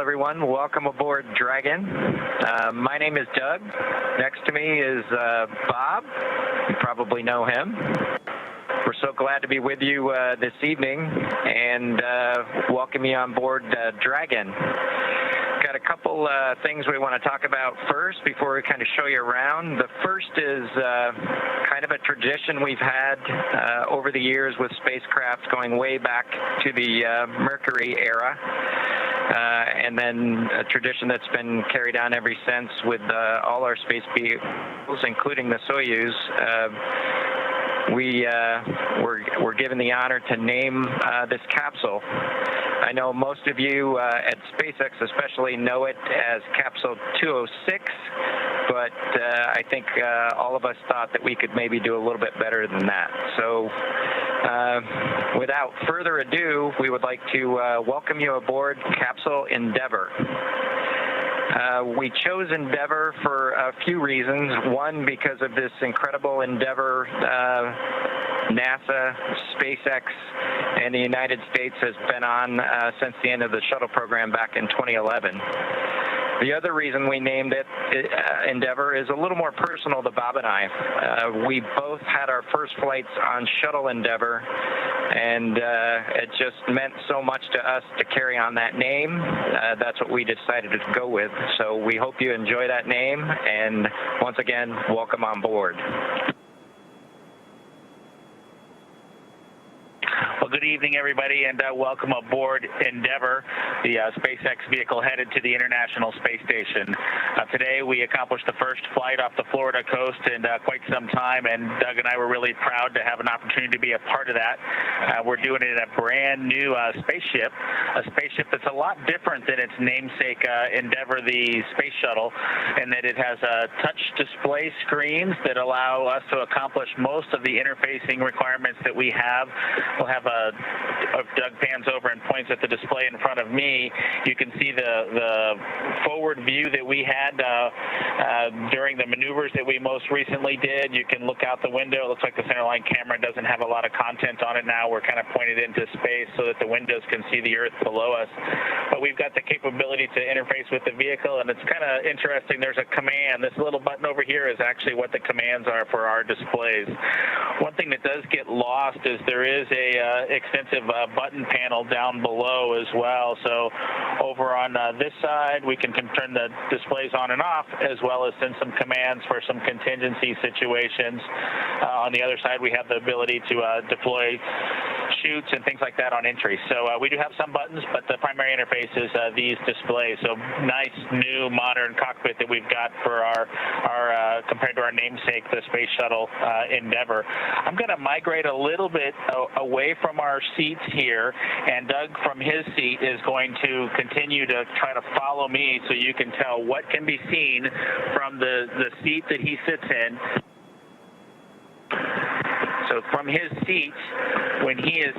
Well, everyone, welcome aboard Dragon. My name is Doug. Next to me is Bob. You probably know him. We're so glad to be with you this evening and welcome you on board Dragon. Got a couple things we want to talk about first before we kind of show you around. The first is kind of a tradition we've had over the years with spacecraft going way back to the Mercury era. And then a tradition that's been carried on ever since with all our space vehicles, including the Soyuz. We're given the honor to name this capsule. I know most of you at SpaceX especially know it as Capsule 206, but I think all of us thought that we could maybe do a little bit better than that. So without further ado, we would like to welcome you aboard Capsule Endeavour. We chose Endeavour for a few reasons. One, because of this incredible endeavor NASA, SpaceX, and the United States has been on since the end of the shuttle program back in 2011. The other reason we named it Endeavour is a little more personal to Bob and I. We both had our first flights on Shuttle Endeavour, and it just meant so much to us to carry on that name. That's what we decided to go with. So we hope you enjoy that name, and once again, welcome on board. Well, good evening, everybody, and welcome aboard Endeavour, the SpaceX vehicle headed to the International Space Station. Today, we accomplished the first flight off the Florida coast in quite some time, and Doug and I were really proud to have an opportunity to be a part of that. We're doing it in a brand new spaceship that's a lot different than its namesake Endeavour, the space shuttle, in that it has touch display screens that allow us to accomplish most of the interfacing requirements that we have. We'll have if Doug pans over and points at the display in front of me, you can see the forward view that we had during the maneuvers that we most recently did. You can look out the window. It looks like the centerline camera doesn't have a lot of content on it now. We're kind of pointed into space so that the windows can see the Earth below us. But we've got the capability to interface with the vehicle, and it's kind of interesting. There's a command. This little button over here is actually what the commands are for our displays. One thing that does get lost is there is a extensive button panel down below as well. So over on this side, we can turn the displays on and off, as well as send some commands for some contingency situations. On the other side, we have the ability to deploy chutes and things like that on entry. So we do have some buttons, but the primary interface is these displays. So nice, new, modern cockpit that we've got for our compared to our namesake, the Space Shuttle Endeavour. I'm going to migrate a little bit away from our seats here, and Doug from his seat is going to continue to try to follow me so you can tell what can be seen from the seat that he sits in. So from his seat, when he is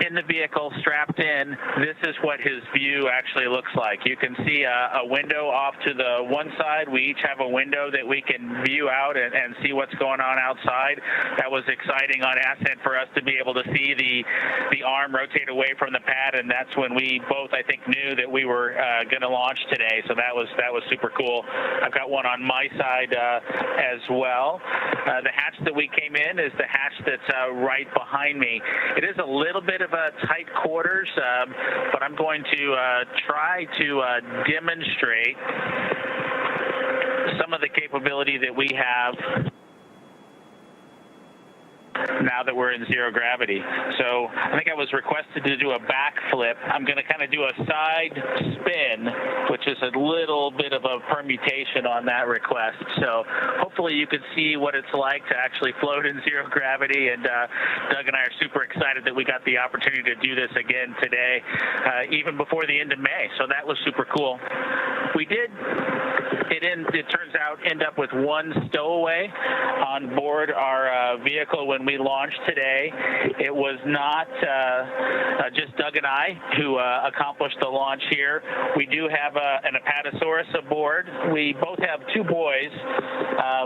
in the vehicle strapped in, this is what his view actually looks like. You can see a window off to the one side. We each have a window that we can view out and see what's going on outside. That was exciting on ascent for us to be able to see the arm rotate away from the pad, and that's when we both, I think, knew that we were going to launch today. So that was super cool. I've got one on my side as well. The hatch that we came in is the hatch that's right behind me. It is a little bit of a tight quarters, but I'm going to try to demonstrate some of the capability that we have now that we're in zero gravity. So I think I was requested to do a backflip. I'm going to kind of do a side spin, which is a little bit of a permutation on that request. So hopefully you can see what it's like to actually float in zero gravity. And Doug and I are super excited that we got the opportunity to do this again today, even before the end of May. So that was super cool. We did it turns out, end up with one stowaway on board our vehicle when we launched today. It was not just Doug and I who accomplished the launch here. We do have an Apatosaurus aboard. We both have two boys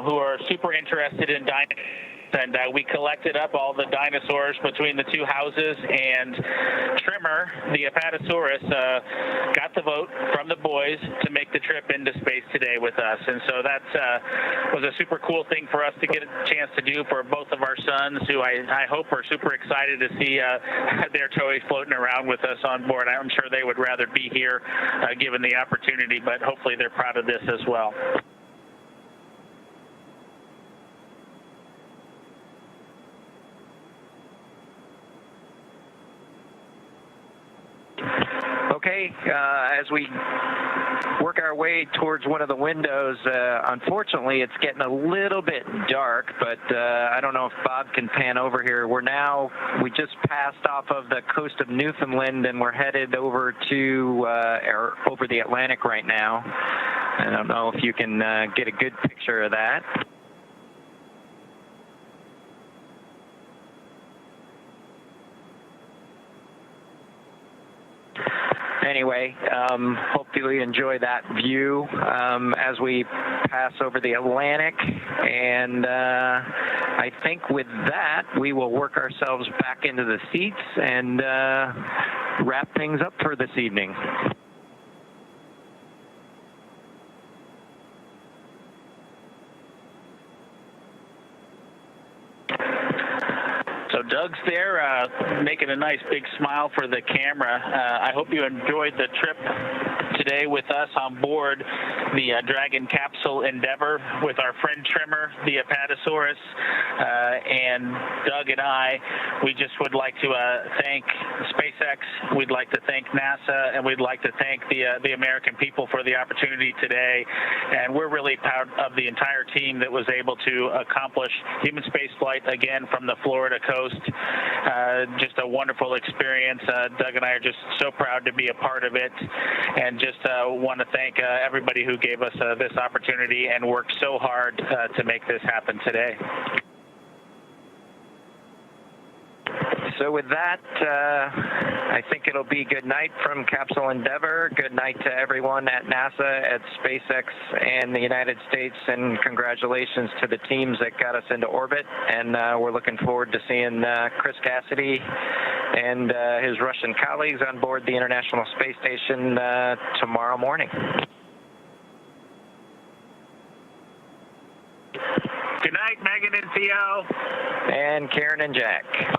who are super interested in dinosaurs. And we collected up all the dinosaurs between the two houses, and Trimmer, the Apatosaurus, got the vote from the boys to make the trip into space today with us. And so that was a super cool thing for us to get a chance to do for both of our sons, who I hope are super excited to see their toys floating around with us on board. I'm sure they would rather be here given the opportunity, but hopefully they're proud of this as well. Okay, as we work our way towards one of the windows, unfortunately it's getting a little bit dark, but I don't know if Bob can pan over here. We just passed off of the coast of Newfoundland, and we're headed over to over the Atlantic right now. I don't know if you can get a good picture of that. Anyway, hopefully you enjoy that view as we pass over the Atlantic, and I think with that we will work ourselves back into the seats and wrap things up for this evening. So Doug's there making a nice big smile for the camera. I hope you enjoyed the trip today with us on board the Dragon capsule Endeavour with our friend Trimmer, the Apatosaurus, and Doug and I. We just would like to thank SpaceX, we'd like to thank NASA, and we'd like to thank the American people for the opportunity today. And we're really proud of the entire team that was able to accomplish human spaceflight again from the Florida coast. Just a wonderful experience. Doug and I are just so proud to be a part of it, and just want to thank everybody who gave us this opportunity and worked so hard to make this happen today. So with that, I think it'll be good night from Capsule Endeavour. Good night to everyone at NASA, at SpaceX, and the United States, and congratulations to the teams that got us into orbit. And we're looking forward to seeing Chris Cassidy and his Russian colleagues on board the International Space Station tomorrow morning. Good night, Megan and Theo. And Karen and Jack.